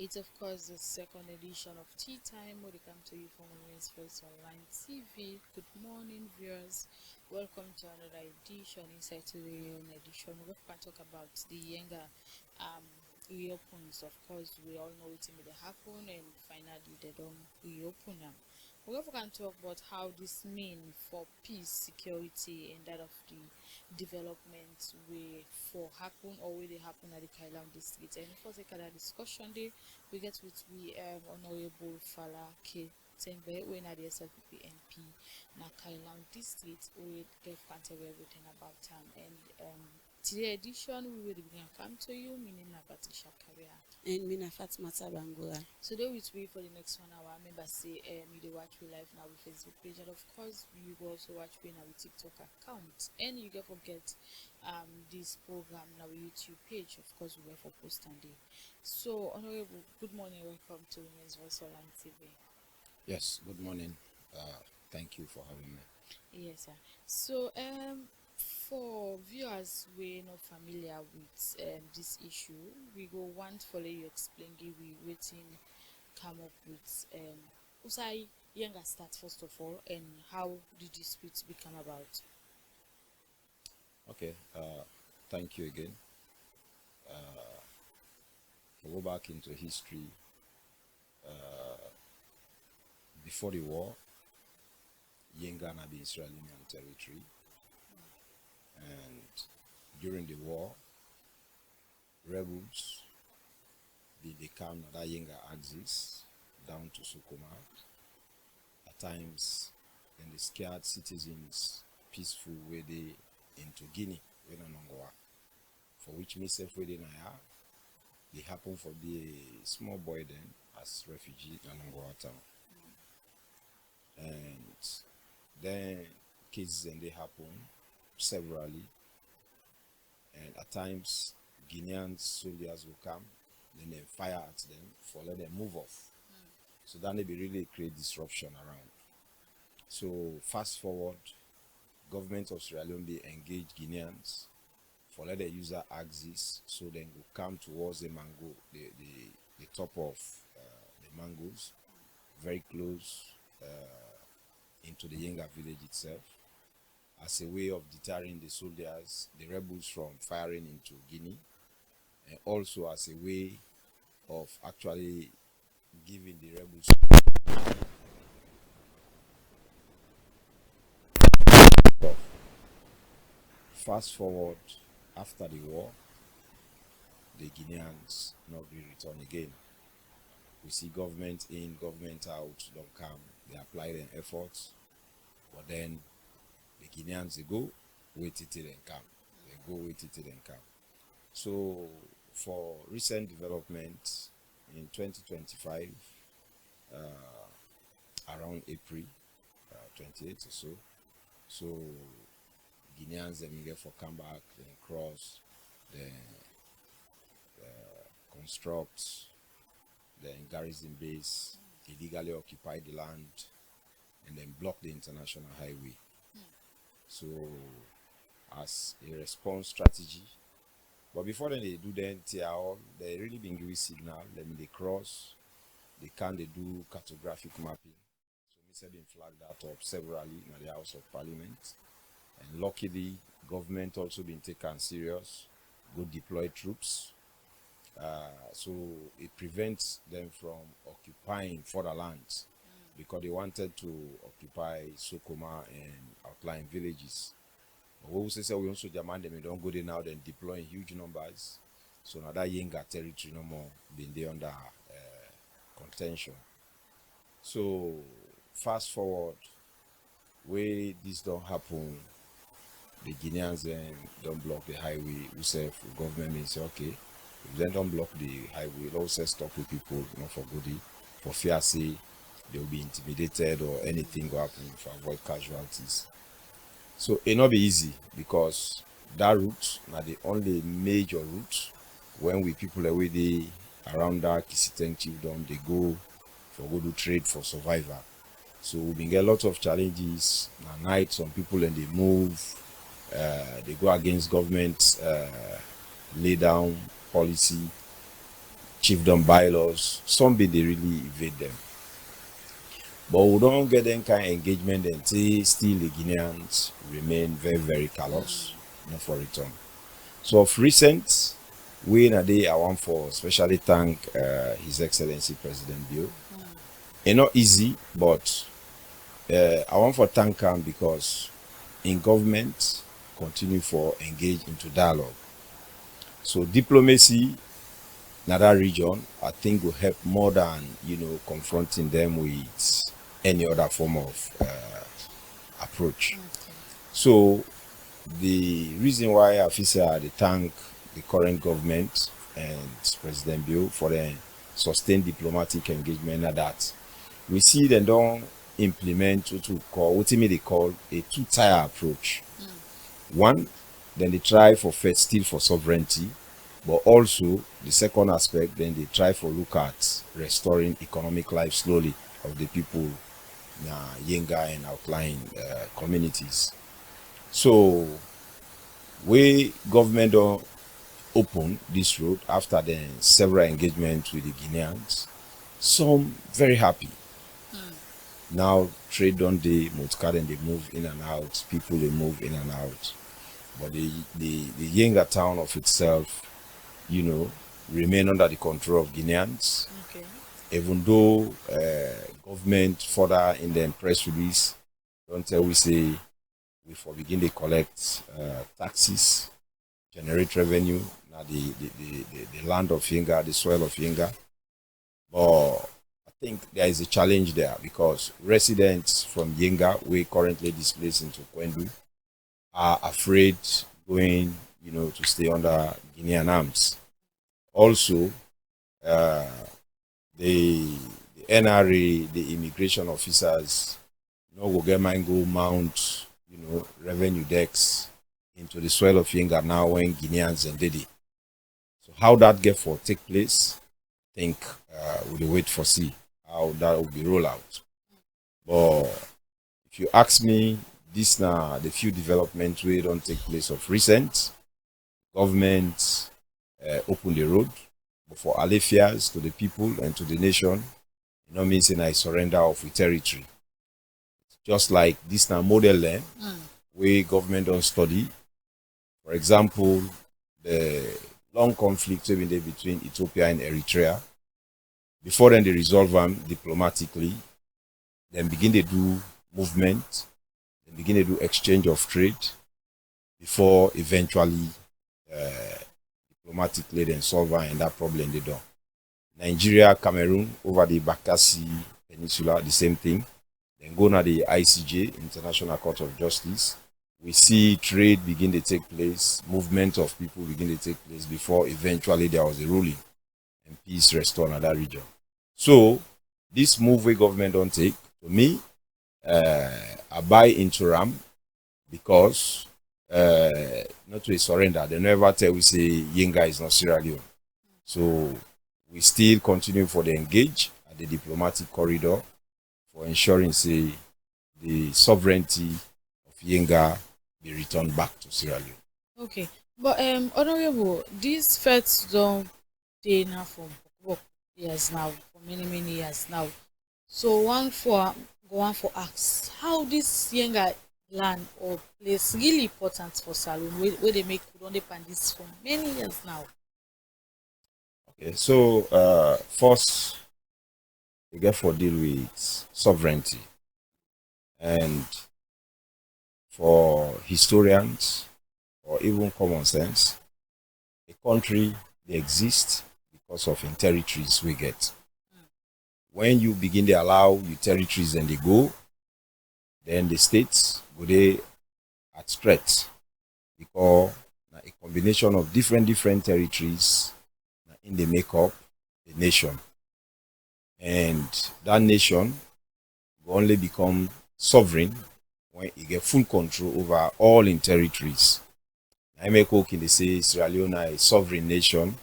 It's of course the second edition of Tea Time, where they come to you from Women's First Online TV. Good morning, viewers. Welcome to another edition. Inside today on edition, we're going to talk about the younger um reopens. Of course, we all know it may happen, and finally they don't reopen them. We're going to talk about how this mean for peace, security, and that of the development way for happen or will they happen at the Kailam district. And for the kind of discussion day, we get with we Honorable Fala K. Tembe, when at the SLPP MP na Kailam district, we get contact everything about and today edition we will bring come to you, meaning Nabatisha career. And Mina Fatma Tabangula. So they will wait for the next 1 hour. Remember say you watch we live now with Facebook page, and of course you will also watch me now with TikTok account. And you can forget this program now with YouTube page. Of course we will for post and day. So Honorable, good morning, welcome to Women's Voice Online TV. Yes, good morning. Thank you for having me. Yes, sir. So for viewers we not familiar with this issue, we go want for you explain give we waiting come up with Usai younger start first of all, and how the dispute become about. Okay, thank you again. We'll go back into history. Before the war, Yenga had been Israeli territory, and during the war, rebels they come on that Yenga axis down to Sukuma. At times, then they scared citizens peaceful way they into Guinea, when Anongoa, for which myself within they happen for be a small boy then as refugee in Anongoa town. And then cases and they happen severally, and at times Guinean soldiers will come, then they fire at them for let them move off. So then they be really create disruption around. So fast forward, government of Sierra Leone they engage Guineans for let the user axis, so then go come towards the mango, the top of the mangoes, very close into the Yenga village itself, as a way of deterring the soldiers, the rebels from firing into Guinea, and also as a way of actually giving the rebels. Fast forward, after the war, the Guineans not be return again. We see government in, government out, don't come. They apply their efforts, but then the Guineans they go, wait till they come. They go, wait till they come. So for recent development in 2025, around April 28th or so, so Guineans then get for come back, then cross, then construct, then garrison base, illegally occupy the land, and then block the international highway. So as a response strategy, but before then they do the NTR, they really been giving signal, then they cross, they do cartographic mapping. So Mr. been flagged that up severally in the House of Parliament, and luckily government also been taken serious, go deploy troops. So it prevents them from occupying further lands, because they wanted to occupy Sokoma and outlying villages. But what we say we also demand them, don't go there now, then deploying huge numbers. So now that Yenga territory no more been there under contention. So fast forward, where this don't happen, the Guineans then don't block the highway. We say the government may say okay, if they don't block the highway, they'll also stop with people, not for goodie, for fear say they will be intimidated or anything will happen to avoid casualties. So it not be easy, because that route now the only major route when we people away they around that Kisiteng chiefdom they go for go to trade for survival. So we been get a lot of challenges. At night some people and they move, they go against government lay down policy, chiefdom bylaws. Some be they really evade them. But we don't get any kind of engagement until still the Guineans remain very, very callous, not for return. So of recent, we in a day I want for especially thank His Excellency President Bill. It's not easy, but I want for thank him because in government continue for engage into dialogue. So diplomacy in that region, I think will help more than confronting them with any other form of approach. Okay. So the reason why I feel say I dey thank the current government and President Bill for the sustained diplomatic engagement na that we see them don't implement what they call a two-tier approach. One, then they try for first still for sovereignty, but also the second aspect, then they try for look at restoring economic life slowly of the people in Yenga and outlying communities. So we government don't open this road after the several engagements with the Guineans. Some very happy. Now trade on the motorcar and they move in and out, people they move in and out. But the Yenga town of itself, remain under the control of Guineans. Okay. Even though government further in the press release don't tell we say we for begin to collect taxes, generate revenue, now the land of Yenga, the soil of Yenga. But I think there is a challenge there because residents from Yenga, we currently displaced into Kwendu, are afraid going, to stay under Guinean arms. Also, the NRA, the immigration officers, go get mine go mount, revenue decks into the soil of Yenga now when Guineans and Dede. So how that get for take place, I think we'll wait for see how that will be rolled out. But if you ask me, this now the few developments we don't take place of recent. Government open the road for alefias to the people and to the nation. Means in a surrender of the territory. Just like this now model land, where government don't study. For example, the long conflict between Ethiopia and Eritrea. Before then they resolve them diplomatically, then begin to do movement, then begin to do exchange of trade before eventually diplomatically then solve and that problem they done. Nigeria, Cameroon over the Bakassi Peninsula, the same thing. Then go to the ICJ, International Court of Justice. We see trade begin to take place, movement of people begin to take place before eventually there was a ruling and peace restored in that region. So this move we government don't take, to me, I buy into RAM because not to a surrender. They never tell we say Yenga is not Sierra Leone. So we still continue for the engage at the diplomatic corridor for ensuring say the sovereignty of Yenga be returned back to Sierra Leone. Okay. But Honorable, these feds don't stay now for years now, for many years now. So one for ask how this Yenga land or place really important for Saloon where they make food on the this for many years now. Okay, so first we get for deal with sovereignty, and for historians or even common sense, a country they exist because of in territories we get. When you begin to allow your territories and they go, then the states go they at threat because a combination of different territories in the make up a nation, and that nation will only become sovereign when you get full control over all in territories. I make okay they say Sierra Leone a sovereign nation.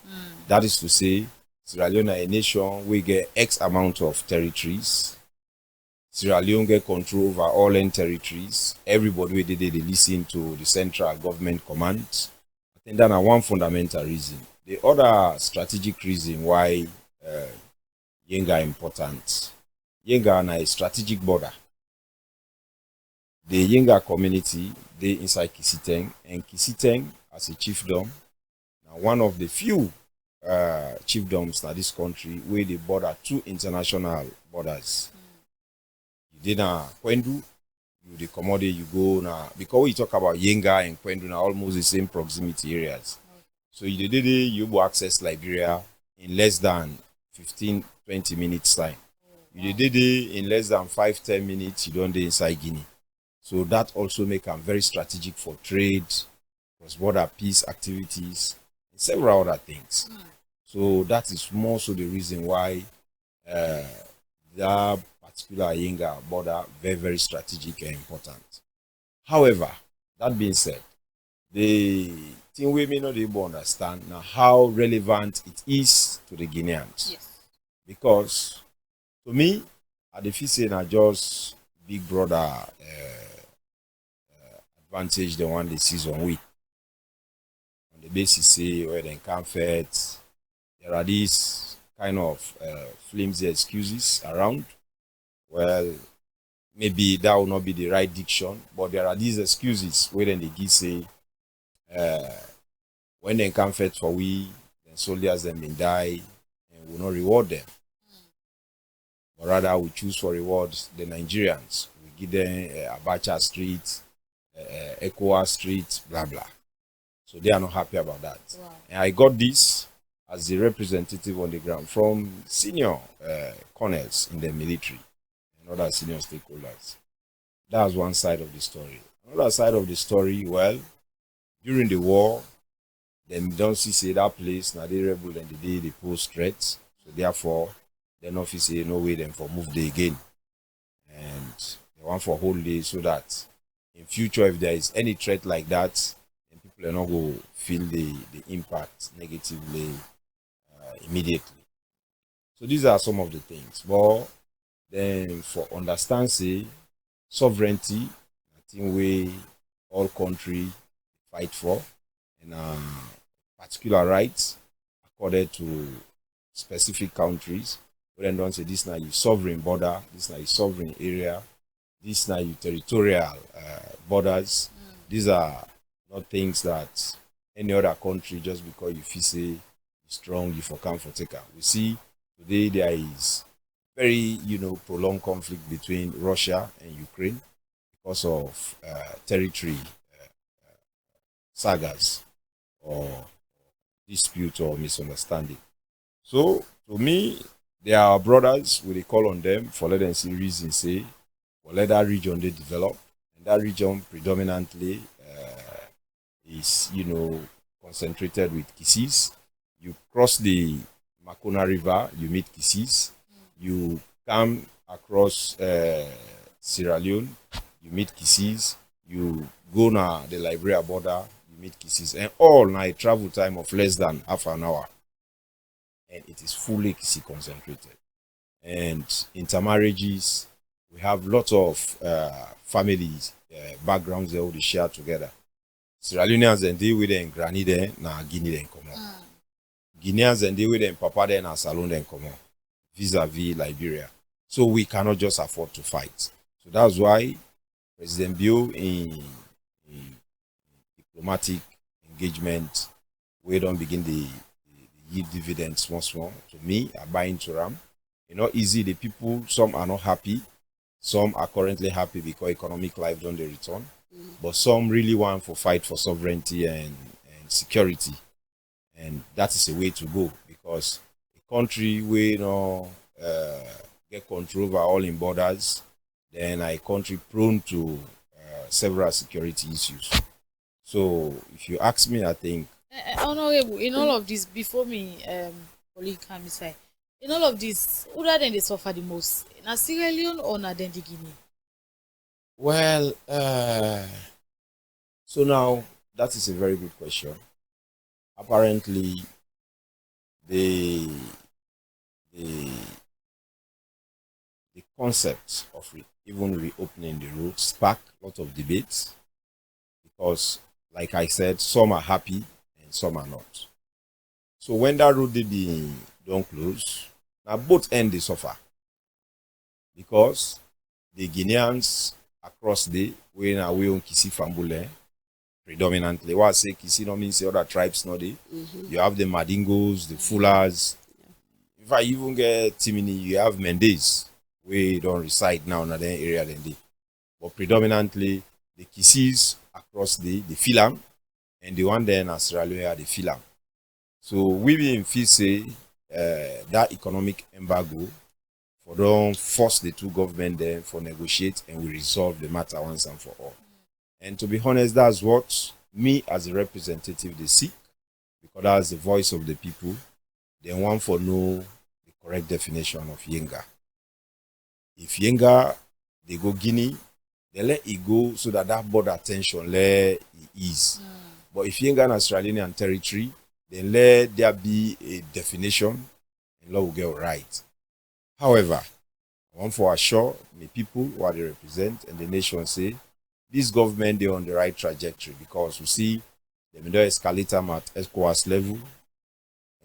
That is to say Sierra Leone a nation we get X amount of territories. Sierra Leone get control over all in territories. Everybody they listen to the central government command. I think that's one fundamental reason. The other strategic reason why Yenga important. Yenga na a strategic border. The Yenga community, they inside Kisiteng, and Kisiteng as a chiefdom, now one of the few chiefdoms in this country where they border two international borders. You did na Kwendu, you the commodity you go now, because we talk about Yenga and Kwendu now almost the same proximity areas. So you did you will access Liberia in less than 15-20 minutes time. You did it in less than 5-10 minutes, you don't do inside Guinea. So that also make them very strategic for trade, cross-border peace activities, and several other things. So that is more so the reason why that particular Yenga border very, very strategic and important. However, that being said, the thing we may not be able to understand now how relevant it is to the Guineans. Yes. Because to me, at the fishing are just big brother advantage the one they season with. On the basis say where they can fit, there are these kind of flimsy excuses around. Well, maybe that will not be the right diction, but there are these excuses where then they give say when they come fit for we, then soldiers them been die and will not reward them. But rather we choose for rewards the Nigerians. We give them Abacha Street, Ekowa Street, blah blah. So they are not happy about that. Wow. And I got this as the representative on the ground from senior colonels in the military and other senior stakeholders. That's one side of the story. Another side of the story, well, during the war, them don't see say that place now they rebel and they pose threats. So therefore, then office say no way them for move there again. And they want for whole day so that in future if there is any threat like that, then people are not going to feel the impact negatively immediately. So these are some of the things. But then for understand say sovereignty, I think we all country fight for and particular rights accorded to specific countries. We then don't say this now you sovereign border, this now you sovereign area, this now you territorial borders. These are not things that any other country just because you feel say strong you for come for taker. We see today there is very prolonged conflict between Russia and Ukraine because of territory sagas or dispute or misunderstanding. So to me, they are brothers. We call on them for let them see reason say, well, let that region they develop, and that region predominantly is concentrated with Kisis. You cross the Makona River, you meet Kisis. You come across Sierra Leone, you meet Kisis. You go na the Liberia border, you meet Kisis, and all na a travel time of less than half an hour. And it is fully Kisi concentrated. And intermarriages, we have lots of families, backgrounds they all share together. Sierra Leoneans and they with them granny there, na Guinea then come on. Guineans and they with them papa there, na Salon then come on. Vis-a-vis Liberia. So we cannot just afford to fight. So that's why President Bill in diplomatic engagement, we don't begin the yield dividends small. To me, I buy into them. Easy. The people, some are not happy. Some are currently happy because economic life don't they return. But some really want to fight for sovereignty and security. And that is a way to go because a country where get control over all in borders, then a country prone to several security issues. So if you ask me, I think Honorable, in all of this, before me, colleague Kamisai, in all of this, who are they suffer the most? Na Sierra Leone or na Guinea? well, so now that is a very good question. Apparently, the concept of even reopening the road sparked a lot of debates because, like I said, some are happy and some are not. So when that road did be don't close, Now both end they suffer because the Guineans across the way now we on Kisi Fambule predominantly. What I say Kisi no means the other tribes no they. You have the Madingos, the Fullers. If I even get Timini, you have Mendes, we don't reside now in that area than they. But predominantly the Kisis across the Filam and the one there in Australia the Filam. So we being feel say that economic embargo for don't force the two government there for negotiate and we resolve the matter once and for all. And to be honest, that's what me as a representative they seek, because that's the voice of the people. They want for know the correct definition of Yenga. If Yenga they go Guinea, they let it go so that that border tension let it ease. But if Yenga an Australian territory, then let there be a definition and law will get right. However, I want for assure the people who they represent and the nation say this government they on the right trajectory, because we see the middle escalate them at ECOWAS level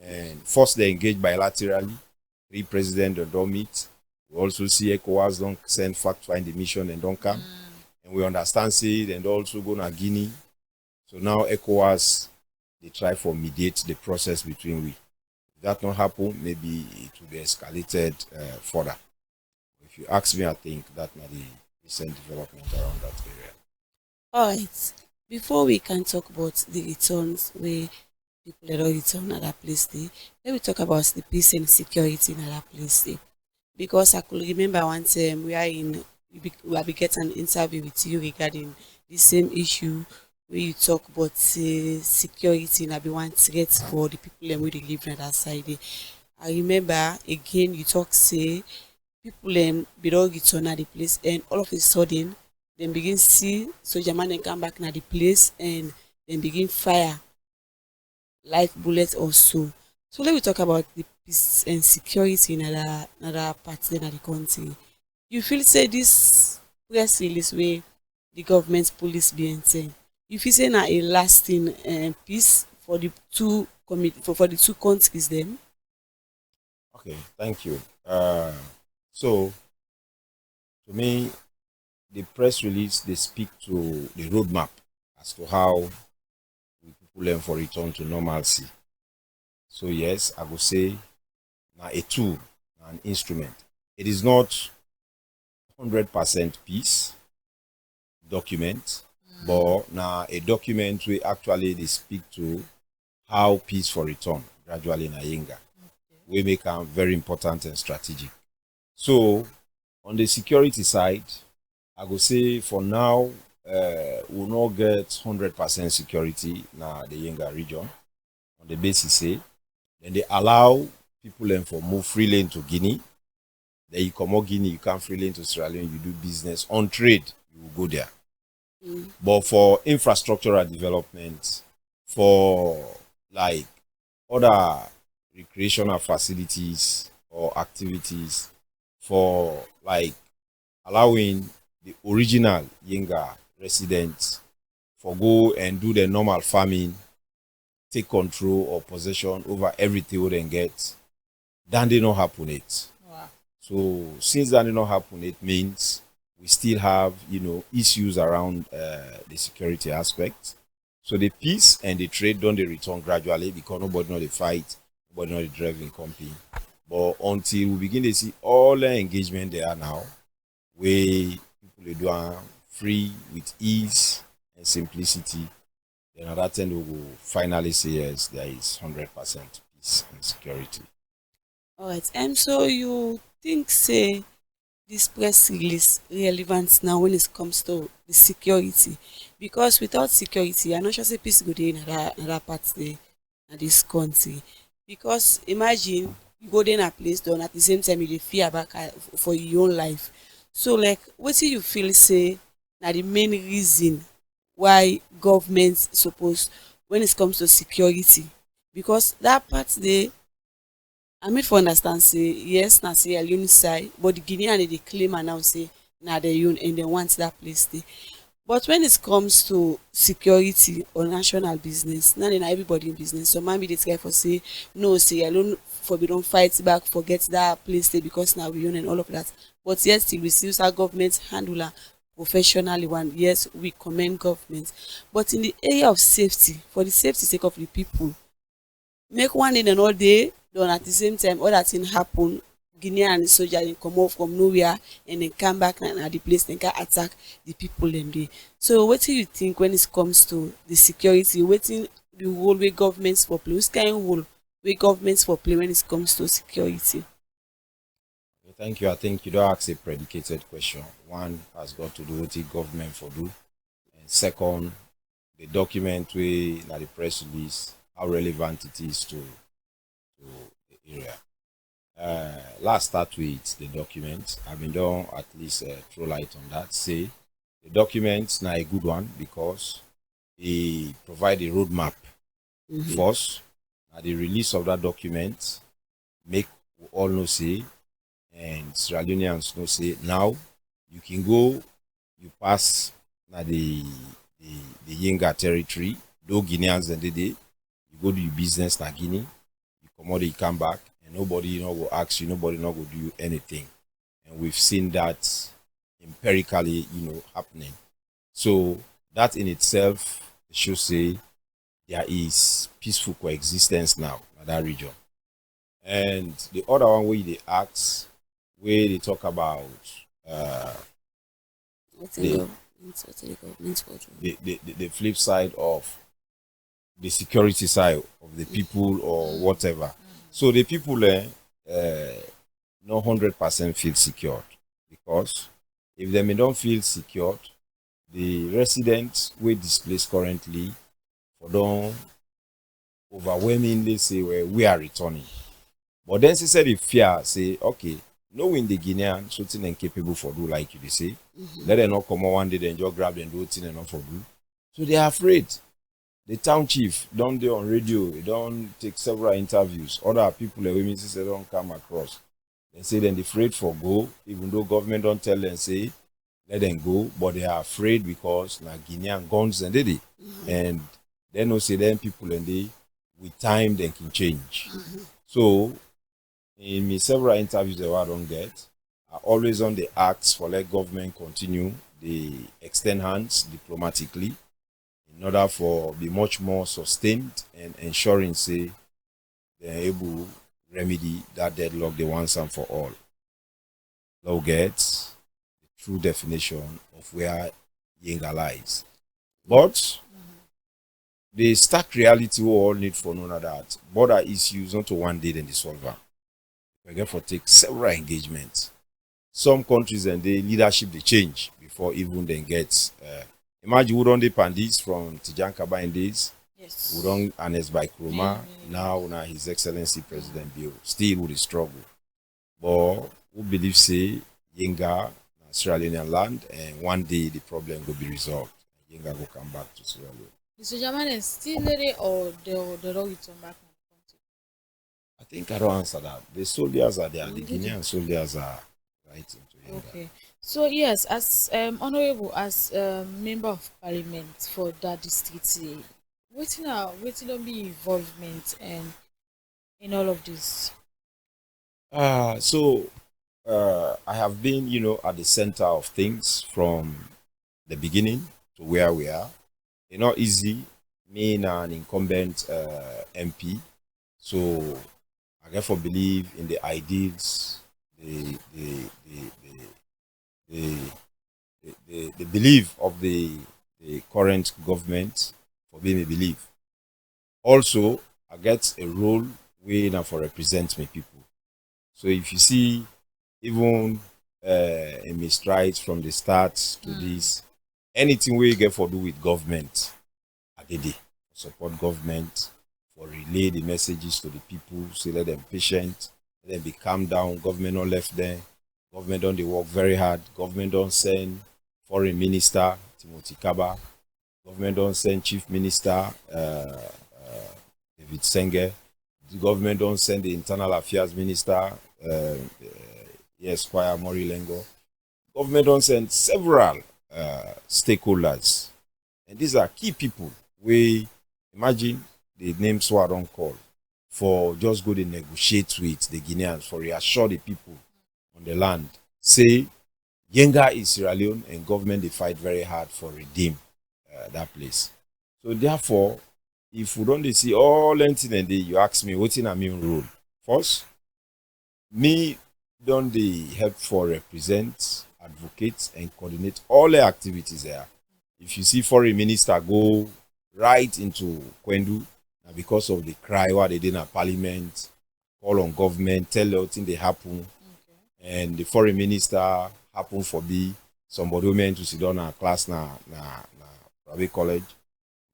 and first they engage bilaterally. 3 presidents don't meet. We also see ECOWAS don't send fact-finding mission and don't come. And we understand say and also go to Guinea. So now ECOWAS they try for mediate the process between we. If that not happen, maybe it will be escalated further. If you ask me, I think that may the recent development around that area. Alright. Before we can talk about the returns where people that don't return at that place dey, let me talk about the peace and security in that place dey. Because I could remember once we have get an interview with you regarding the same issue where you talk about security and be one threat for the people and where they live on that side dey. I remember again you talk say people be don't return at the place and all of a sudden then begin see soldier man and come back na the place and then begin fire live bullets also. So let me talk about the peace and security in another part then of the country. You feel say this press release where the government police being saying, you feel say na a lasting peace for the two for the two countries then? Okay, thank you. So to me, the press release they speak to the roadmap as to how people learn for return to normalcy. So yes, I would say now a tool, an instrument. It is not 100% peace document, but now a document we actually they speak to how peace for return gradually in Ayenga. We make them very important and strategic. So on the security side, I would say for now, we'll not get 100% security now the Yenga region. On the basis say, then they allow people then for move freely into Guinea. Then you come out Guinea, you come freely into Sierra Leone, you do business on trade, you will go there. But for infrastructural development, for like other recreational facilities or activities, for like allowing the original Yenga residents for go and do the normal farming, take control or possession over everything we then get, then they not happen it. Wow. So since that did not happen, it means we still have issues around the security aspect. So the peace and the trade don't they return gradually because nobody know the fight, nobody know the driving company. But until we begin to see all the engagement there are now, where people are doing free with ease and simplicity, then at that time we will finally say yes, there is 100% peace and security. Alright, so you think say this press release relevant now when it comes to the security? Because without security, I'm not sure say peace go there in another part there in this country. Because imagine you go there in a place done at the same time you dey fear back for your own life. So like what do you feel say now the main reason why government suppose when it comes to security? Because that part there I made for understand say yes na say Leone side, but the Guinean they claim and now say na their own and they want that place there. But when it comes to security or national business, now then everybody in business. So maybe they try for say no say alone for we don't fight back, forget that place there because now we own and all of that. But yes, still we see our government handle am professionally one. Yes, we commend government. But in the area of safety, for the safety sake of the people, make one day and all day done at the same time other thing happen. Guinea and the soldier dey comot from nowhere and then come back na the place dem can attack the people dem dey. So wetin you think when it comes to the security? Wetin the role wey government for play? Which kind role wey government for play when it comes to security? Thank you. I think you don't ask a predicated question. One has got to do with the government for do. And second, the document we na the press release, how relevant it is to the area. Let's start with the document. I've been done at least throw light on that. Say the document now a good one because it provide a roadmap first. Now the release of that document make we all know say and Sierra Leoneans know say now you can go, you pass now the Yenga territory, though Guineans and you go do your business na Guinea, you come out, you come back, and nobody go ask you, nobody go do you anything. And we've seen that empirically, happening. So that in itself should say there is peaceful coexistence now in that region. And the other one where they ask, where they talk about the flip side of the security side of the people or whatever. So the people no 100% feel secured because if they don't feel secured, the residents we displaced currently for don't overwhelmingly say well, we are returning. But then she said if fear say okay, knowing the Guinean something incapable for do like you they say, let them not come on one day then just grab them do thing and not for do. So they are afraid. The town chief don't do on radio, they don't take several interviews. Other people the women say don't come across. They say then they afraid for go, even though government don't tell them say let them go, but they are afraid because na Guinean guns and they and they know say them people and they with time they can change. So in me several interviews that I don't get, I always on the acts for let government continue the extend hands diplomatically in order for be much more sustained and ensuring say they're able remedy that deadlock they once and for all. They'll get the true definition of where Yenga lies. But the stark reality we all need for know that border issues not to one day then they solve them. We get for take several engagements. Some countries and the leadership they change before even then get imagine we don't depend this from Tijan Kaba in days. Yes. We don't Anes by Kroma. Now His Excellency President Bill still with the struggle. But we believe say Yenga Sierra Leonean land and one day the problem will be resolved. Yenga will come back to Sierra Leone. Mr. German is still there or the road return back in the country? I think I don't answer that. The soldiers are there. The Guinean soldiers are right into Yenga. Okay. So yes, as honorable, as member of parliament for that district, waiting don't be involvement and in all of this. So I have been, at the center of things from the beginning to where we are. It's not easy, me and an incumbent MP. So I therefore believe in the ideals, the belief of the current government for being a belief. Also, I get a role way now for represent my people. So if you see, even in my strides from the start to this, anything we get for do with government, I did it. Support government, for relay the messages to the people, so let them patient, let them be calm down. Government not left there. Government don't they work very hard. Government don't send foreign minister Timothy Kaba. Government don't send chief minister David Senge. The government don't send the internal affairs minister Squire Mori Lengo. Government don't send several stakeholders, and these are key people. We imagine the names who I don't call. for just go to negotiate with the Guineans for reassure the people on the land. Say Yenga is Sierra Leone and government they fight very hard for redeem that place. So therefore, if we don't see all anything and you ask me what's in a mean role. First, me don't they help for represent, advocate, and coordinate all the activities there. If you see foreign minister go right into Kwendu, because of the cry what they did in parliament, call on government, tell them thing they happen, and the foreign minister happen for be somebody who meant to sit down a class na private college.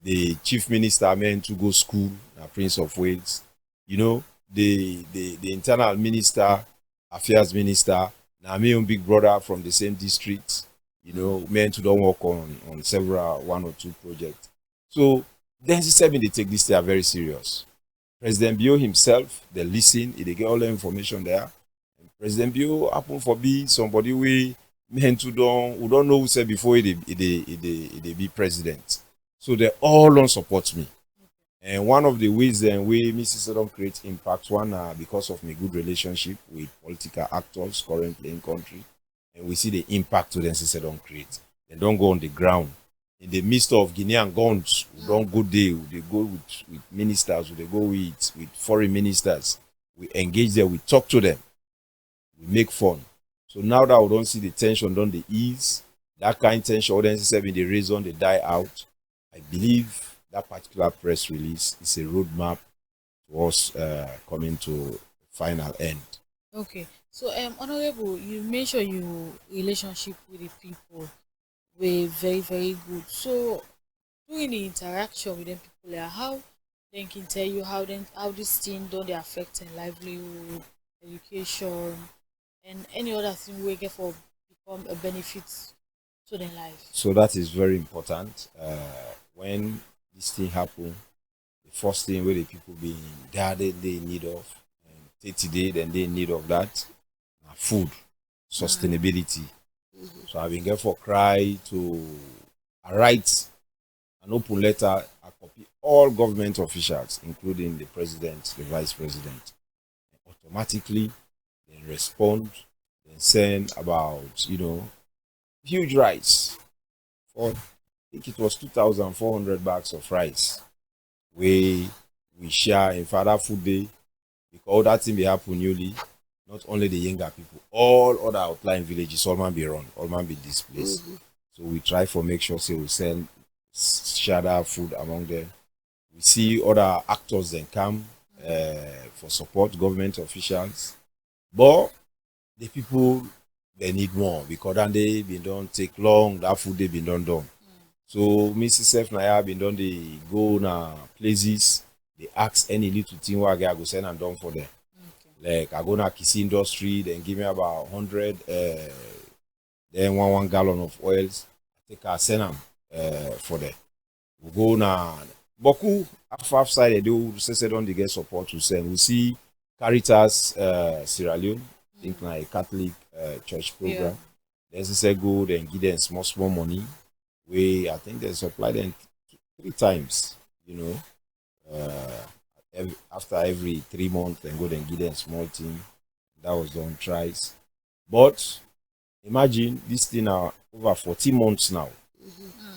The chief minister meant to go school, na Prince of Wales. You know, the internal minister, affairs minister, now me and big brother from the same district, you know, meant to don't work on several 1 or 2 projects. So then they take this thing very serious. President Bio himself, they listen, they get all the information there. And President Bio happen for be somebody we meant to don't know who said before they be president. So they all don't support me. And one of the ways then we Mrs. Don't create impact one because of my good relationship with political actors currently in country, and we see the impact to them Mrs. Don't create. They don't go on the ground. In the midst of Guinean guns, we don't go there. They go with ministers. They go with foreign ministers. We engage them. We talk to them. We make fun. So now that we don't see the tension, don't the ease, that kind of tension, audiences have been the reason they die out. I believe that particular press release is a roadmap to us coming to final end. Okay. So Honorable, you mentioned your relationship with the people were very, very good. So during the interaction with them people, how they can tell you how this thing don't they affect in livelihood, education, and any other thing we get for become a benefit to their life. So that is very important. When this thing happen, the first thing where the people being guarded they need of, and 30 days then they need of that, food, sustainability. So I've been there for cry to write an open letter, I copy all government officials, including the president, the vice president. And automatically then respond, then send about, huge rice. For I think it was 2,400 bags of rice. We share in Father Food Day, because that thing be happen newly. Not only the younger people, all other outlying villages, all man be run, all man be displaced. So we try for make sure say we send share that food among them. We see other actors then come for support, government officials. But the people they need more because then they been done take long, that food they been done. So Mrs. Sef Naya been done they go na places, they ask any little thing where I go send and done for them. Like I go na Kisi industry, then give me about 100 then one gallon of oils. I take a send them for them. We go na Boku half side they do say don't they get support to send. We see Caritas Sierra Leone, think like a Catholic church program. Then say go then give them small money. I think they supply them 3 times, after every 3 months, then go and give them small thing. That was done twice. But imagine this thing now over 40 months now.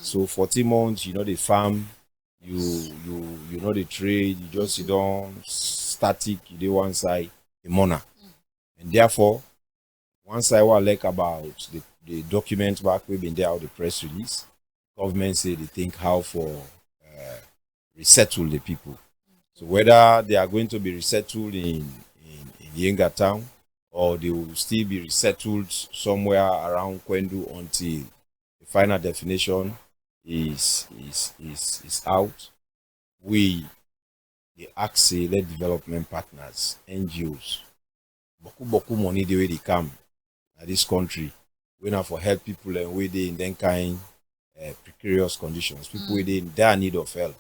So 40 months, the farm, you know the trade, you just sit down, static, you do one side, a money. And therefore, one side what I like about the document back we've been there, the press release, government say they think how for resettle the people. So whether they are going to be resettled in Yenga town or they will still be resettled somewhere around Kwendu until the final definition is out. We the let development partners, NGOs, boku money the way they come at this country. We now for help people and we they in them kind precarious conditions. People in their need of help.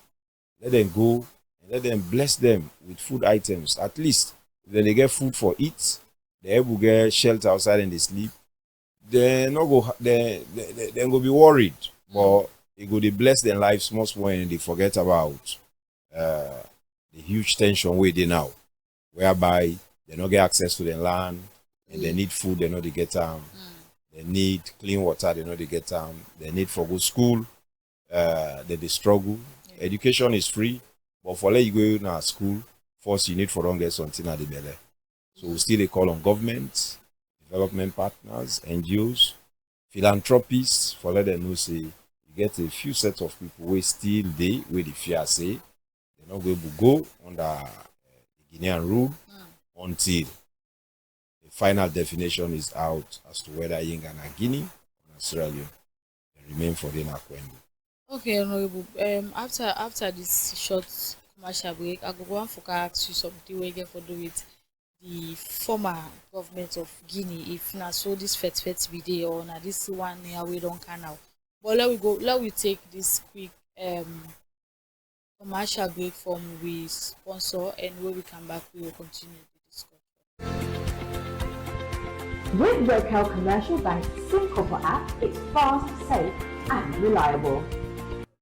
Let them go and let them bless them with food items. At least when they get food for eat, they able get shelter outside and they sleep. They not go they go be worried. But they go they bless their lives much more and they forget about the huge tension where they now, whereby they don't get access to the land and they need food, they know they get they need clean water, they know they get they need for good school, they struggle. Education is free, but for let you go to school, first you need for don't get something at the belly. So we still they call on government, development partners, NGOs, philanthropists, for let them know say you get a few sets of people who still they where the fear say they're not going to go under the Guinean rule until the final definition is out as to whether Yinga na Guinea or Sierra Leone they remain for the Nakwendo. Okay, Honorable. After this short commercial break, I go one for ask you something we get for do with the former government of Guinea. If na so this fet be there or na this one here we don't can now. But let we take this quick commercial break from we sponsor, and when we come back we will continue the discussion. With Local Commercial Bank's SimCopper app, it's fast, safe and reliable.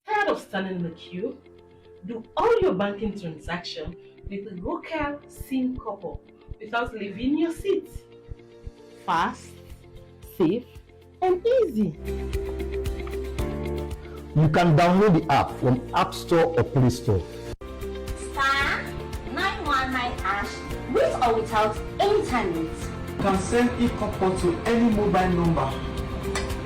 Tired of standing in the queue? Do all your banking transactions with the local SimCopper without leaving your seat. Fast, safe, and easy. You can download the app from App Store or Play Store. Star 919 hash with or without internet. You can send e-copper to any mobile number.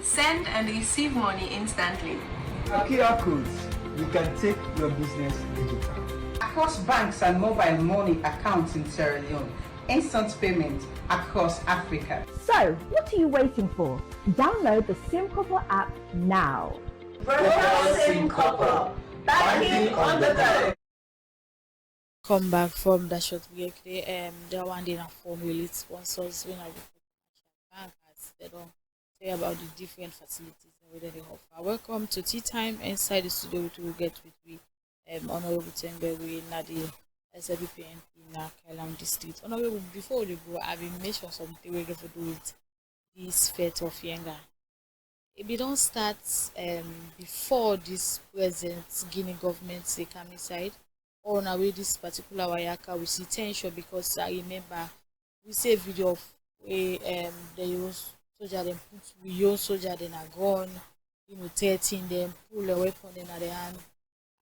Send and receive money instantly. QR codes, you can take your business digital. Across banks and mobile money accounts in Sierra Leone. Instant payment across Africa. So, what are you waiting for? Download the SimCopper app now. SimCopper, banking on the go. Come back from that short break. They one day not form really sponsors when I go to bankers. They don't say about the different facilities and whether they offer. Welcome to Tea Time. Inside the studio we will get with me Honorable Tengbewe Nadi SLBP in Kailam District. Honorable, before we go, I've been mentioned something we're going to do with this fete of Yenga. If we don't start before this present Guinea government say come inside, or on our way this particular Wayaka we see tension because I remember we see a video of where they use soldier them put we use soldier then a gun, 13 them pull a weapon in their hand.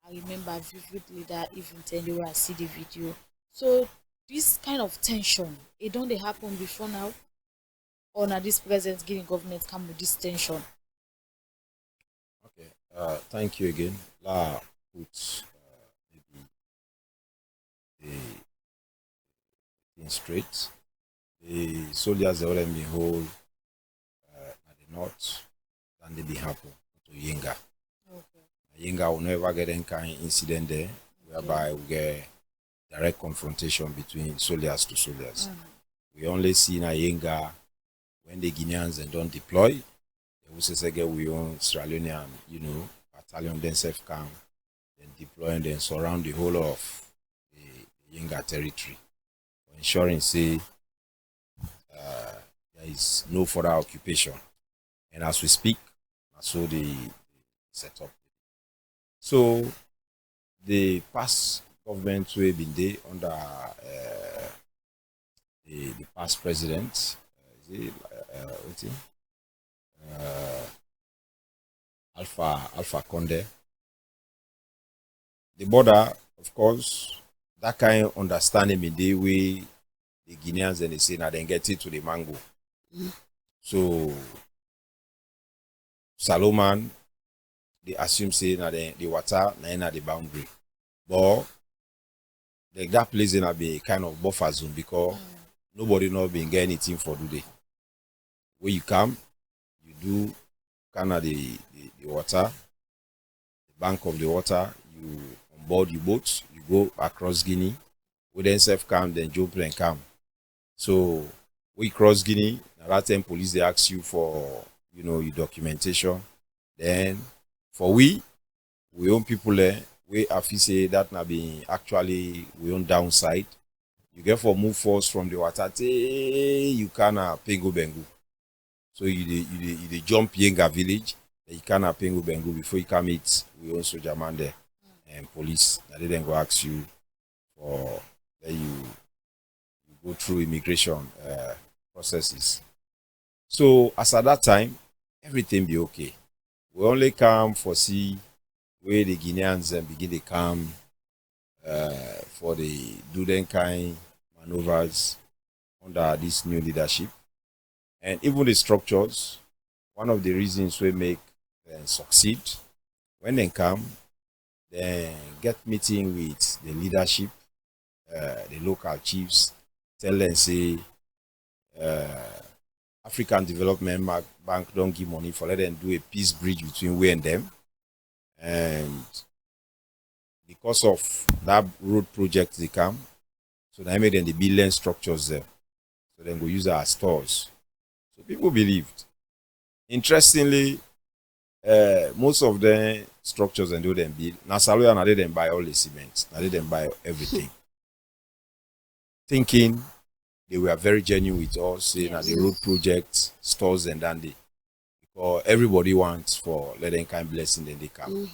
I remember vividly that even 10 they were see the video. So this kind of tension, it don't they happen before now? Or now this present Guinea government come with this tension? Okay, thank you again. La put maybe the thing straight. The soldiers they already been hold at the north, and they be happen to Yenga. Okay. Yenga will never get any kind of incident there whereby we get direct confrontation between soldiers to soldiers. We only see in Yenga when the Guineans and don't deploy. They will say we own Australian, battalion themselves come, then deploy and then surround the whole of the Yenga territory, ensuring say there is no further occupation. And as we speak, so the setup. So the past government we have been there under the past president, Alpha Conde. The border, of course, that kind of understanding in the way the Guineans and they say now they get it to the mango. So Salomon, they assume say now the water na the boundary. But that place in a be kind of buffer zone because nobody not been get anything for today. When you come, you do kind of the water, the bank of the water, you on board your boat, you go across Guinea, we then self come, then jump and come. So we cross Guinea, that time police they ask you for your documentation. Then for we own people there, we have to say that now be actually we own downside. You get for move force from the water, you can Pengo Bengu. So you jump Yenga village, then you can Pengo Bengu before you come meet we own soldier man there and police. That they then go ask you for then you go through immigration processes. So as at that time, everything be okay. We only come for see where the Guineans then begin to come for the do them kind maneuvers under this new leadership. And even the structures, one of the reasons we make them succeed, when they come, they get meeting with the leadership, the local chiefs, tell them say African Development Bank don't give money for let them do a peace bridge between we and them. And because of that road project they come, so they made them the building structures there. So then go use our stores. So people believed. Interestingly, most of the structures and do them build. Now Saloya now they them buy all the cement. Now they them buy everything. Thinking they were very genuine with us, saying that the road project, stores and dandy. Because everybody wants for let them kind blessing then they come.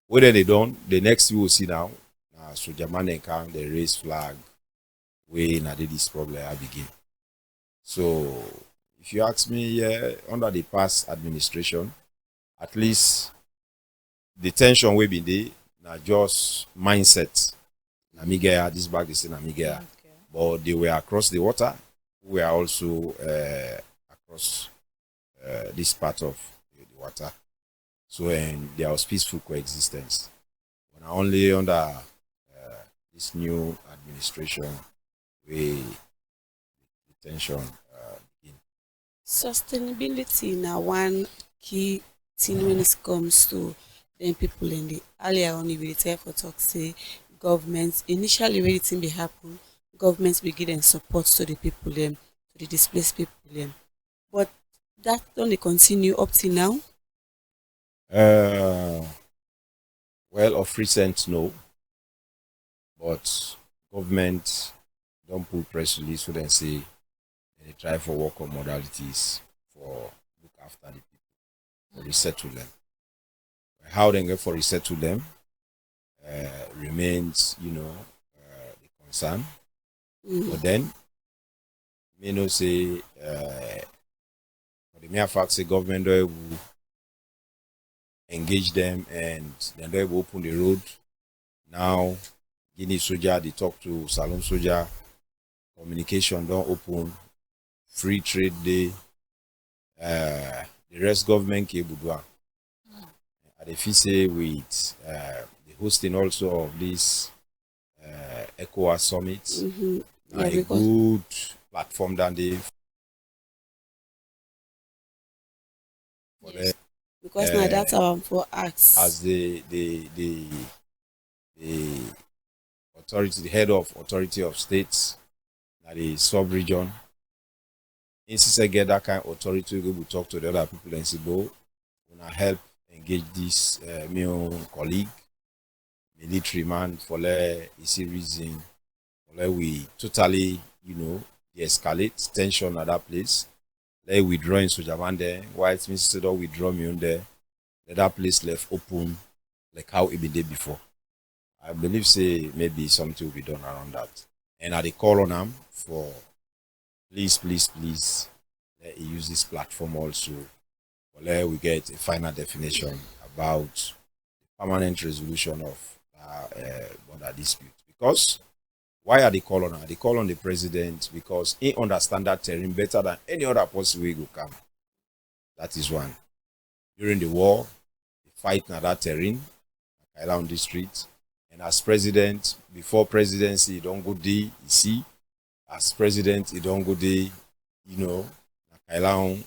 Whether they don't, the next you will see now, so German come, they raise flag, way now this problem I begin. So if you ask me, yeah, under the past administration, at least the tension will be there, now just mindset. Namigaya, this bag is in Namigaya. But they were across the water, we are also across this part of the water. So and there was peaceful coexistence. But only under this new administration, we the tension begin. Sustainability now one key thing when it comes to then people in the earlier on we tell for talk say governments initially when it be happen, governments be giving support to the people them, to the displaced people them. But that only continue up till now. Well, of recent, no. But government don't put press release so then say they try for work on modalities for look after the people, for resettle them. How they get for resettle them remains, the concern. But then, me no say for the mere fact say government will engage them and then they will open the road. Now, Guinea soldier, they talk to Salon soldier, communication don't open, free trade day, the rest government cable do. And if you say with the hosting also of this ECOWAS summit, a good platform than they for yes. Because now that's our for acts. As the authority, the head of authority of states, that the sub-region, instead of get that kind of authority, we will talk to the other people and say, "Bo, wanna help engage this my own colleague, military man, for let easy reason, for let we totally, de-escalate tension at that place. Let withdraw in Sojaman there. Why it means instead of withdraw me on there, let that place left open like how it been there before. I believe say maybe something will be done around that. And I call on them for please, let you use this platform also. For let we get a final definition about the permanent resolution of border dispute. Because why are they calling on? They call on the president because he understands that terrain better than any other person who will come. That is one. During the war, they fight in that terrain, around the street. And as president, before presidency, he don't go there, you see. As president, he don't go there, around.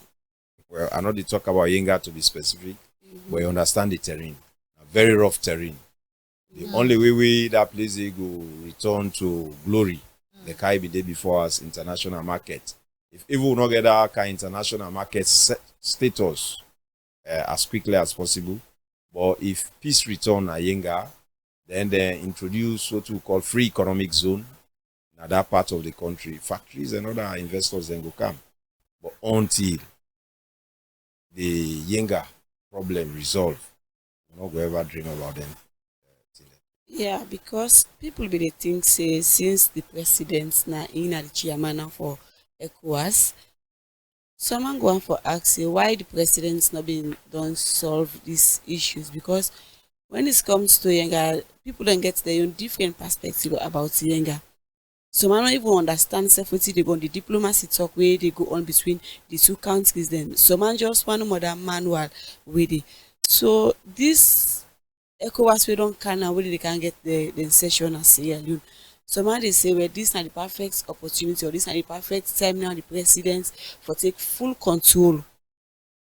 Well, I know they talk about Yenga to be specific, but you understand the terrain. A very rough terrain. The only way that place they go return to glory, the Kai be there before us international market. If even not get that kind international market status as quickly as possible, but if peace return at Yenga, then they introduce what we call free economic zone in that part of the country. Factories and other investors then go come. But until the Yenga problem resolve, we're not going to ever dream about them. Yeah, because people be dey think say since the president na in na the chairman now for ECOWAS, someone go on for ask say why the president not been don solve these issues, because when it comes to Yenga, people don't get their own different perspective about Yenga. Some I don't even understand self wetin dey go on the diplomacy talk where they go on between the two countries them. Some man just one more manual with it. So this ECOWAS we don't can now whether they can get the session as Sierra Leone. Some man they say well this na the perfect opportunity or this na the perfect time now the president for take full control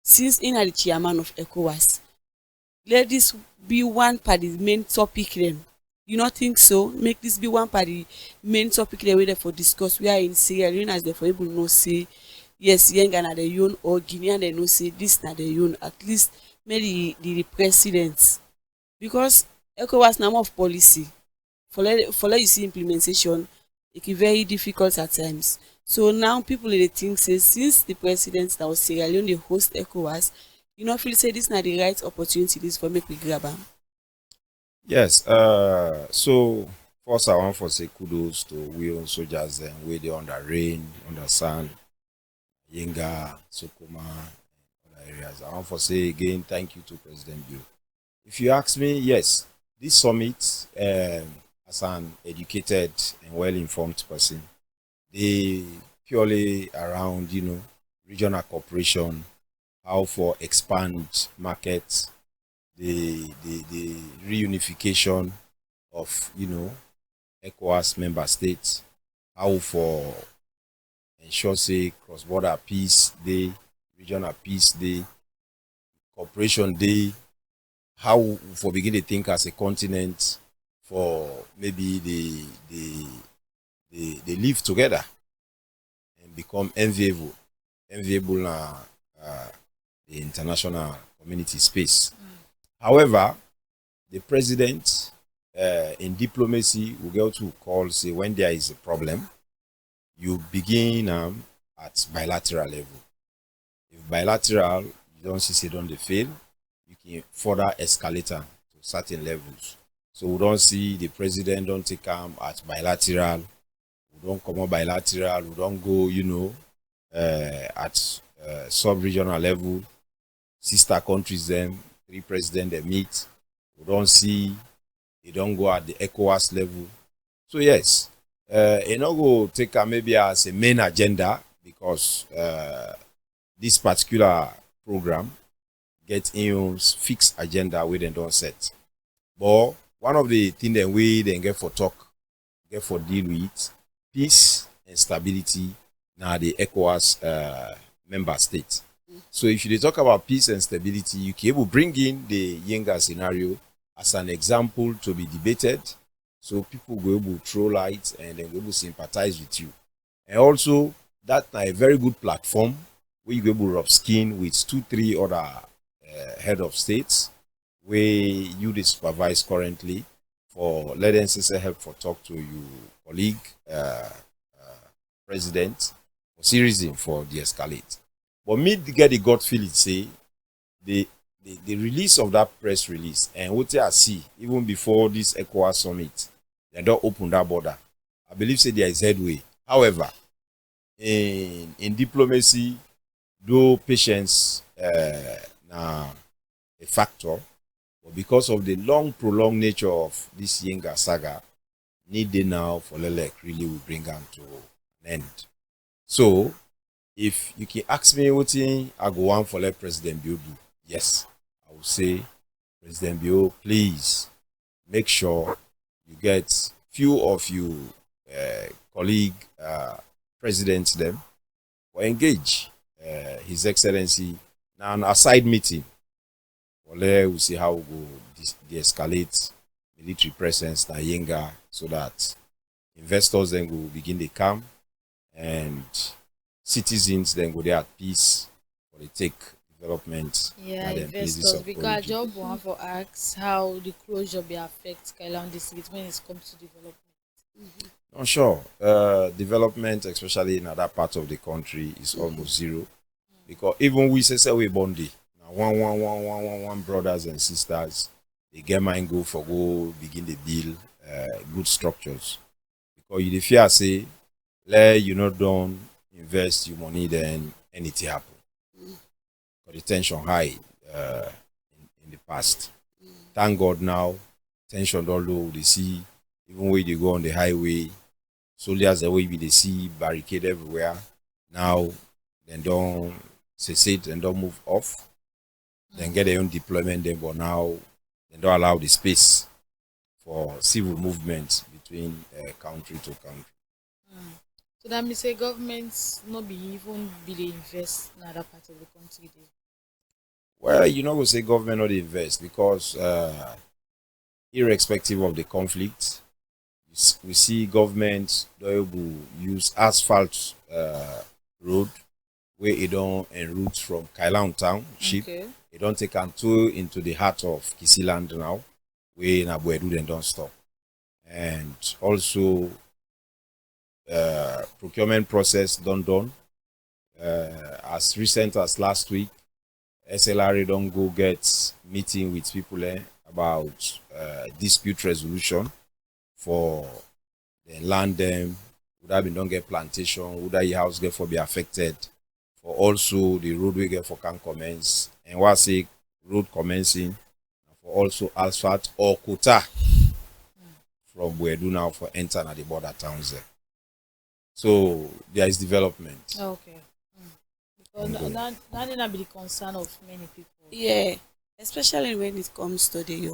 since in are the chairman of ECOWAS. Let this be one part the main topic then. You not think so? Make this be one part the main topic they wait for discuss. We are in Sierra Leone as therefore able no say yes, Yenga na the own or Guinea they no say this na the own. At least maybe the president. Because ECOWAS na more of policy. For let you see implementation, it can be very difficult at times. So now people they think say since the president that was Sierra Leone the host ECOWAS, you know feel say this na the right opportunity this for make we grab am. Yes. So first I want to say kudos to we own soldiers and where they under rain, under sun, Yenga, Sokoma, and other areas. I want to say again thank you to President Bill. If you ask me, yes, this summit, as an educated and well-informed person, they purely around regional cooperation, how for expand markets, the reunification of ECOWAS member states, how for ensure say cross-border peace day, regional peace day, cooperation day, how for begin to think as a continent for maybe they live together and become enviable na the international community space. However, the president in diplomacy will go to call say when there is a problem, you begin at bilateral level. If bilateral, you don't see say don't they fail, you can further escalate am to certain levels. So we don't see the president don't take at bilateral, we don't come on bilateral, we don't go, at sub-regional level, sister countries them, three presidents they meet. We don't see they don't go at the ECOWAS level. So yes, it not go take maybe as a main agenda because this particular program get in fixed agenda we then don't set. But one of the things that we then get for talk, get for deal with peace and stability now the ECOWAS member states. So if you talk about peace and stability, you can able bring in the Yenga scenario as an example to be debated. So people will able to throw light and then will able to sympathize with you. And also that's a very good platform where you able to rub skin with 2-3 other head of states where you the supervise currently for let them say help for talk to you colleague president for series for de-escalate. But me get the gut feeling say the release of that press release and what I see even before this ECOWAS summit, they don't open that border. I believe say there is headway. However, in diplomacy, though patience now a factor, but because of the long prolonged nature of this Yenga saga, need they now for Lelek really will bring them to an end. So if you can ask me what thing I go on for let President Bill do, yes, I will say President Bill, please make sure you get few of you colleague presidents them or engage His Excellency now an aside meeting. We'll see how we go de-escalate military presence na Yenga so that investors then will begin to come and citizens then go there at peace for the take development. Yeah, investors because job one for ask how the closure be affect Kailan district when it comes to development. Not sure. Development, especially in other parts of the country, is almost zero. Because even we say we bondi. Now one brothers and sisters they get mind go for go begin the build good structures. Because you dey fear say let you not don't invest your money then anything happen. But the tension high in the past. Thank God now tension don't low. They see even when they go on the highway, soldiers the way they see barricade everywhere. Now then don't cessate and don't move off. Then get their own deployment then, but now they don't allow the space for civil movement between country to country. So that means say governments not be even be they invest in other part of the country. Well, you know, we say government not invest because irrespective of the conflict, we see government able use asphalt road where it don't en route from Kailang town ship. Okay. It don't take and tour into the heart of Kisiland now, where in Abuedu then don't stop. And also procurement process done. As recent as last week, SLRA don't go get meeting with people about dispute resolution for the land them. Would have been don't get plantation, would that your house get for be affected, for also the road we get for can commence, and what say road commencing, for also asphalt or quota from where do now for enter at the border towns there. So there is development. Okay. Because that not be the concern of many people. Yeah, especially when it comes to the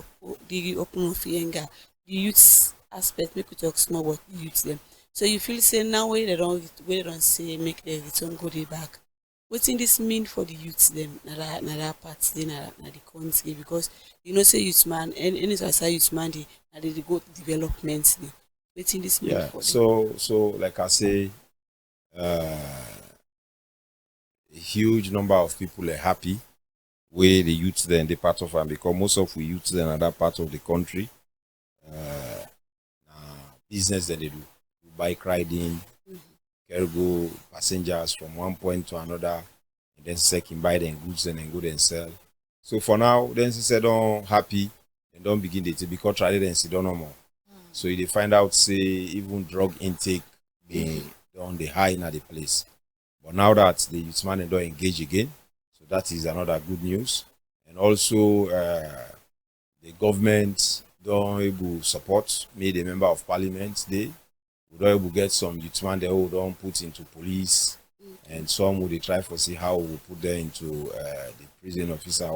open of younger, the youth aspect, make we talk small about the youth them. So you feel say now where they don't say make the return go the back. What in this mean for the youths them na that part then na the country, because you know say youth man and any say youth man they go development they. What in this mean for them? So like I say, a huge number of people are happy where the youths then the part of them, because most of we youths then are that part of the country. Business that they do, bike riding, cargo passengers from one point to another, and then second buy them goods and then go and sell. So for now, then she said don't happy and don't begin to because try and see don't no more. So they find out say even drug intake being on the high in the place. But now that the youth man don't engage again, so that is another good news. And also the government don't able support me, the member of parliament. They don't able get some youth man they who don't put into police, and some would they try for see how we put them into the prison officer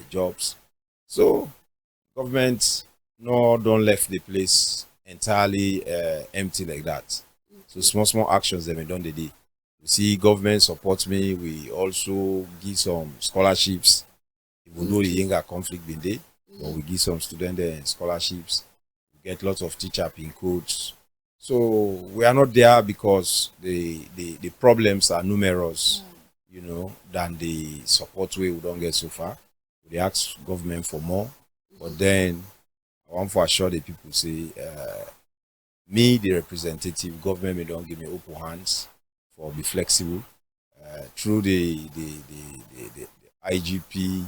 jobs. So government no don't left the place entirely empty like that. So small actions they may done the day. We see government support me. We also give some scholarships, even though the younger conflict been there. But we give some students there scholarships. We get lots of teacher pin codes. So we are not there because the problems are numerous, you know, than the support we don't get so far. We ask government for more, but then I want to assure the people say, me the representative government may don't give me open hands for be flexible through the IGP.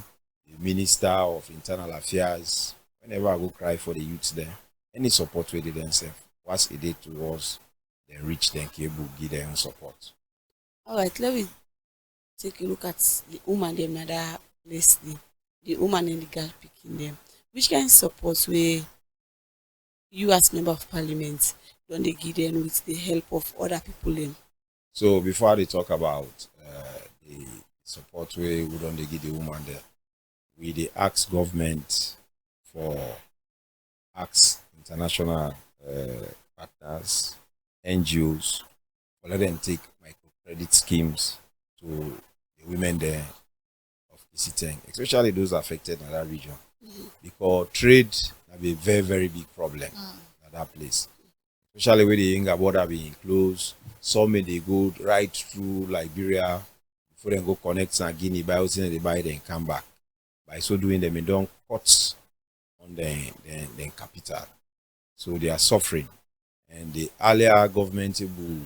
Minister of Internal Affairs, whenever I go cry for the youths there, any support we did themselves, what's it did to us, they reach them cable, give their own support. All right, let me take a look at the woman them another place, the woman and the girl picking them. Which kind of support where you as member of parliament don't they give them with the help of other people them? So before they talk about the support we don't they give the woman there, we they ask government for ask international partners, NGOs, for let them take microcredit schemes to the women there of Kisiteng, especially those affected in that region. Because trade will be a very, very big problem at that place. Especially with the younger border being closed. Some may they go right through Liberia before they go connect to Guinea, by outside they buy then come back. By so doing, they don't cut on the capital. So they are suffering. And the earlier government will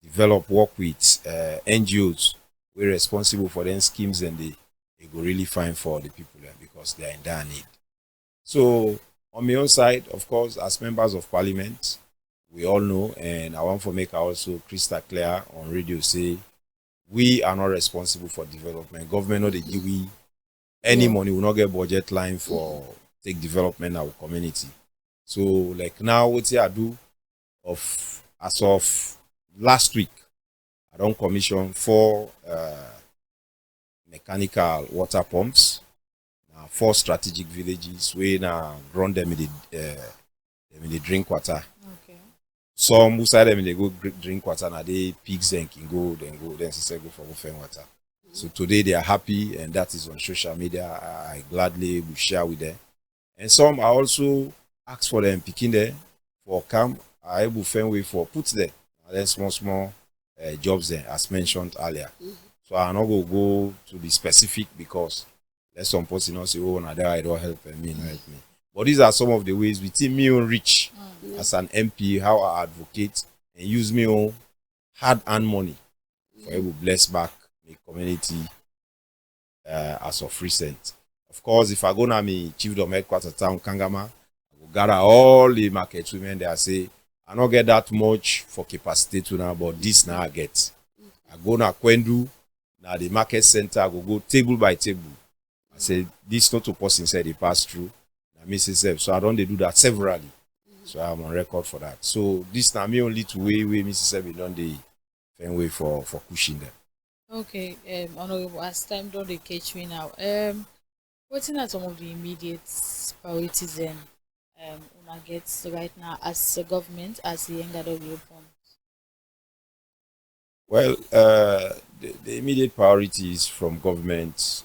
develop work with NGOs who are responsible for them schemes, and they go really fine for the people there because they are in dire need. So on my own side, of course, as members of parliament, we all know, and I want to make also crystal clear on radio, say we are not responsible for development. Government not they give we any money, we not get budget line for take development our community. So like now what I do as of last week, I don't commission 4 mechanical water pumps, 4 strategic villages where now run them in the drink water. Okay. Some who side them they go drink water now they pigs then can go then sister go for open water. So today they are happy, and that is on social media. I gladly will share with them. And some I also ask for them picking there for camp. I able find way for put there. And then small jobs there as mentioned earlier. So I'm not gonna go to the specific because let some person not say, oh, now there I don't help me, not help me. But these are some of the ways within me own reach as an MP, how I advocate and use me own hard-earned money for able bless back the community as of recent. Of course, if I go now me chiefdom headquarters town Kangama, I will gather all the market women there. I say I don't get that much for capacity to now, but this now I get. I go now Kwendu, now the market center, I go table by table. I say this not to person said they pass through. I miss itself. So I don't they do that severally. So I'm on record for that. So this now me only to way Mississippi don't they find way for pushing them. Okay, honorable, as time don't they catch me now. What's in some of the immediate priorities then una gets right now as a government, as the younger open? Well, the immediate priorities from government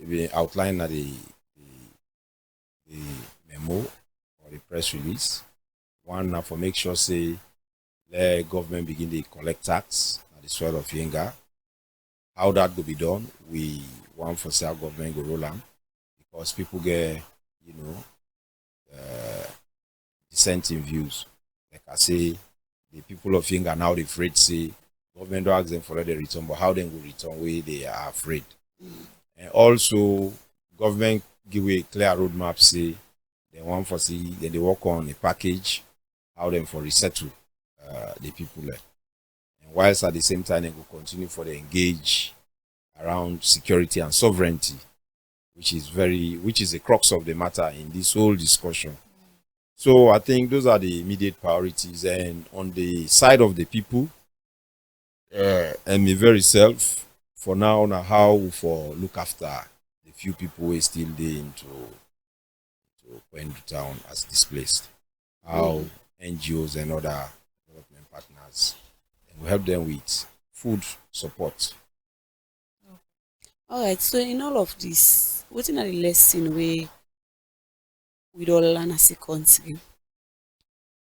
be outlined at the memo or the press release. One now for make sure say the government begin to collect tax at the soil of Yenga. How that will be done, we want for say our government go roll on because people get, dissenting views. Like I say, the people of Yenga now they afraid say government don't ask them for the return, but how they will return where they are afraid. And also government give a clear roadmap, say they want for see then they work on a package, how them for resettle the people there. And whilst at the same time they will continue for the engage around security and sovereignty, which is the crux of the matter in this whole discussion. So I think those are the immediate priorities. And on the side of the people, and me very self for now how for look after the few people who are still there into Kwendu town as displaced. How NGOs and other development partners and we help them with food support. All right, so in all of this, what are the lesson we all learn as a country?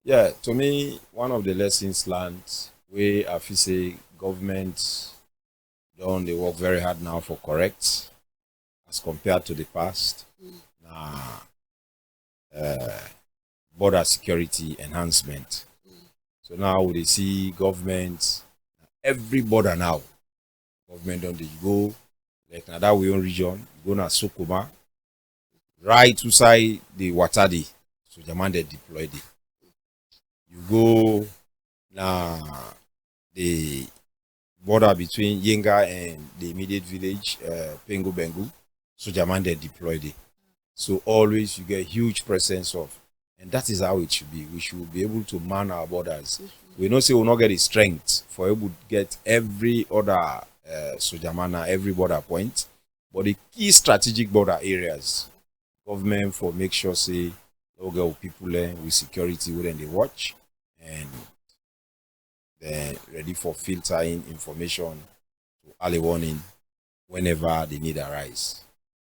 Yeah, to me, one of the lessons learned where I feel say government don't they work very hard now for correct as compared to the past. Border security enhancement. So now we see government every border now. Government don't they go like now that we own region, go na Sokoma, right inside the Watadi. So Jaman they deployed it. You go now the border between Yenga and the immediate village, Pengu Bengu. So Jaman they deployed it. So always you get huge presence of, and that is how it should be. We should be able to man our borders. We don't say we'll not get the strength for able to get every other Sojamana, every border point, but the key strategic border areas, government for make sure say okay, people with security within the watch and then ready for filtering information to early warning whenever the need arise.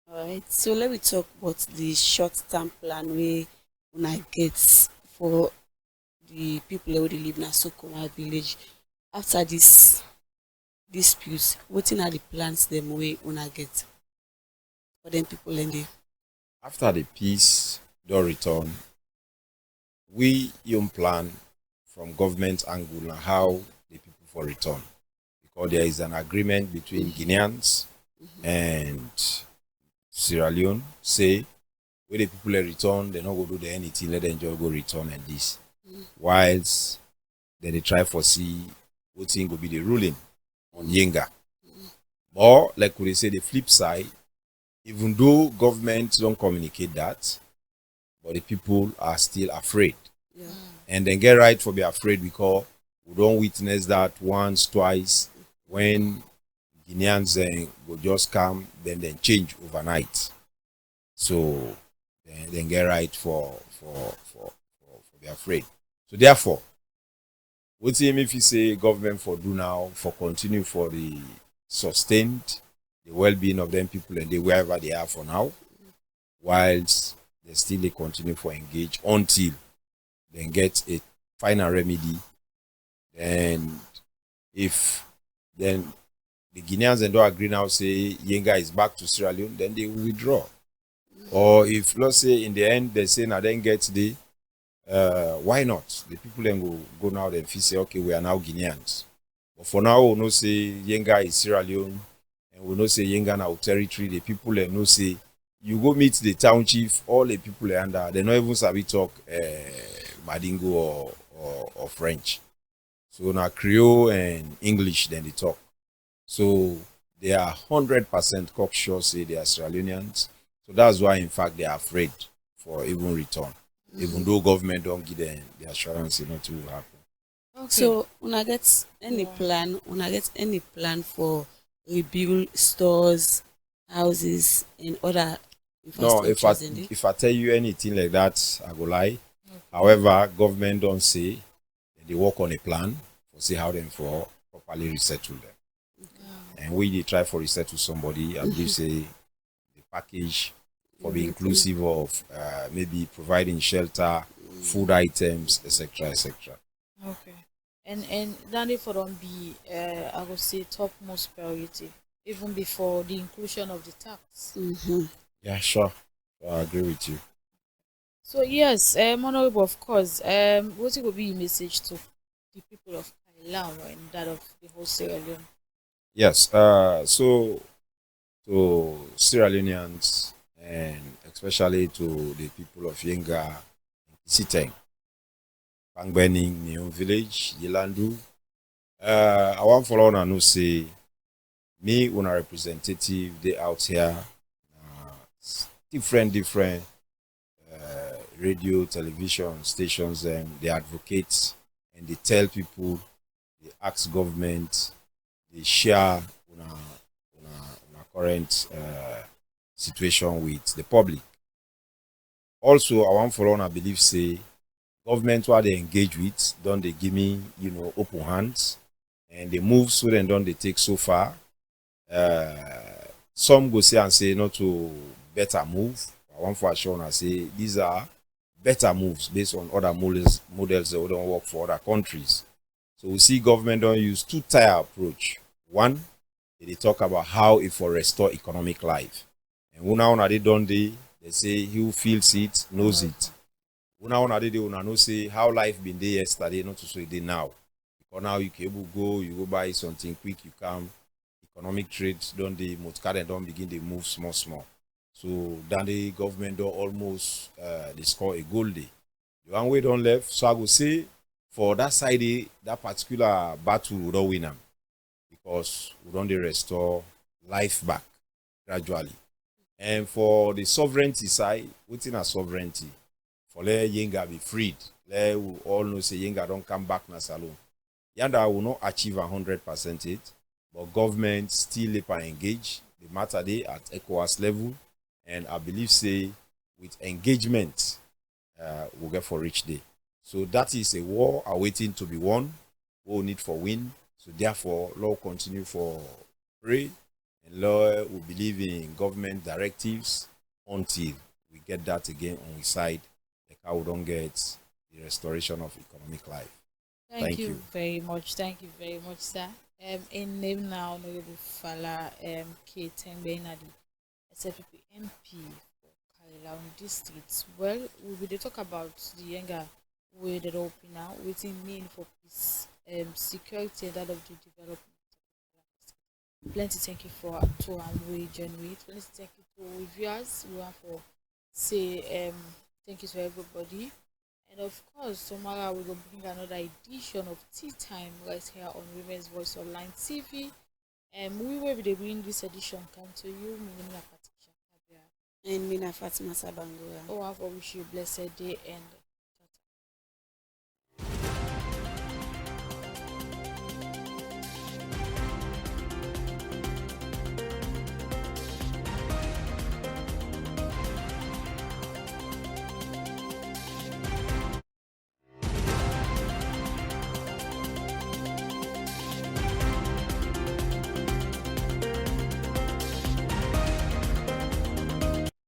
All right, so let me talk about the short-term plan we una get for the people who live in Sokoma village after this dispute. What are the plans them way una get for them people in there? After the peace don't return, we young plan from government angle on how the people for return, because there is an agreement between Guineans and Sierra Leone say where the people they return, they not go do the anything, let them just go return and this. Whilst then they try for see what thing will be the ruling on Yenga. Or like we say the flip side, even though government don't communicate that, but the people are still afraid. Yeah. And then get right for be afraid because we don't witness that once, twice, when Guineans will just come, then change overnight. So then get right for be afraid. So therefore, what him if you say government for do now for continue for the sustained the well-being of them people and they wherever they are for now, whilst they still they continue for engage until they get a final remedy. And if then the Guineans and don't agree now say Yenga is back to Sierra Leone, then they will withdraw. Or if let's say in the end they say now then get the why not? The people then go now and say okay we are now Guineans. But for now we know say Yenga is Sierra Leone and we know say Yenga now territory. The people then know say you go meet the town chief, all the people under they not even sabi talk Madingo or French. So now Creole and English then they talk. So they are 100% cocksure say they are Sierra Leoneans. So that's why in fact they are afraid for even return. Even though government don't give them the assurance not to happen. Okay. So when I get any plan for rebuild stores, houses and other no, infrastructures? if I tell you anything like that, I go lie. However, government don't say they work on a plan for see how them for properly resettle them. And we they try for resettle somebody, I believe say the package for be inclusive of maybe providing shelter, food items, etc., etc. Okay. And that for them be I would say topmost priority, even before the inclusion of the tax. Yeah, sure. I agree with you. So yes, Honorable, of course, what will be your message to the people of Kailam and that of the whole Sierra Leone? Yes, so to Sierra Leoneans and especially to the people of Yenga, Siteng, Pangbening, Neon Village, Yilandu. I want follow on and say me when a representative they out here different radio, television stations and they advocate and they tell people, they ask government, they share on a current situation with the public. Also, I want for on I believe say government what they engage with, don't they give me, open hands and they move so then don't they take so far. Some go say and say not to better move. I want for sure and say these are better moves based on other models that don't work for other countries. So we see government don't use two-tier approach. One, they talk about how it for restore economic life. And when they don't they say who feels it knows it. When they know say how life been there yesterday, not to say they now. Because now you can able go, you go buy something quick, you come. Economic trade don't they multi don't begin they move small. So then the government do almost they score a goal day. The one way don't left. So I would say for that side that particular battle we don't win them because we don't they restore life back gradually. And for the sovereignty side, within a sovereignty, for let Yenga be freed, let we all know say Yenga don't come back na salon. Yanda will not achieve 100% it, but government still engage the matter they at ECOWAS level. And I believe say with engagement we'll get for rich day. So that is a war awaiting to be won. We'll need for win. So therefore, law continue for pray and law will believe in government directives until we get that again on the side, like how we don't get the restoration of economic life. Thank you very much. Thank you very much, sir. In name now, Honorable Fala K. Tembenadi, SFP MP for Kailaun District. Well, we will talk about the younger way that open now, waiting mean for peace, security, and that of the development. Plenty thank you for to and we journey. Plenty thank you to viewers who are for say thank you to everybody. And of course, tomorrow we will bring another edition of Tea Time right here on Women's Voice Online TV. And we will be bringing this edition come to you. And Mina Fatima Sabangura. Oh, I wish you a blessed day and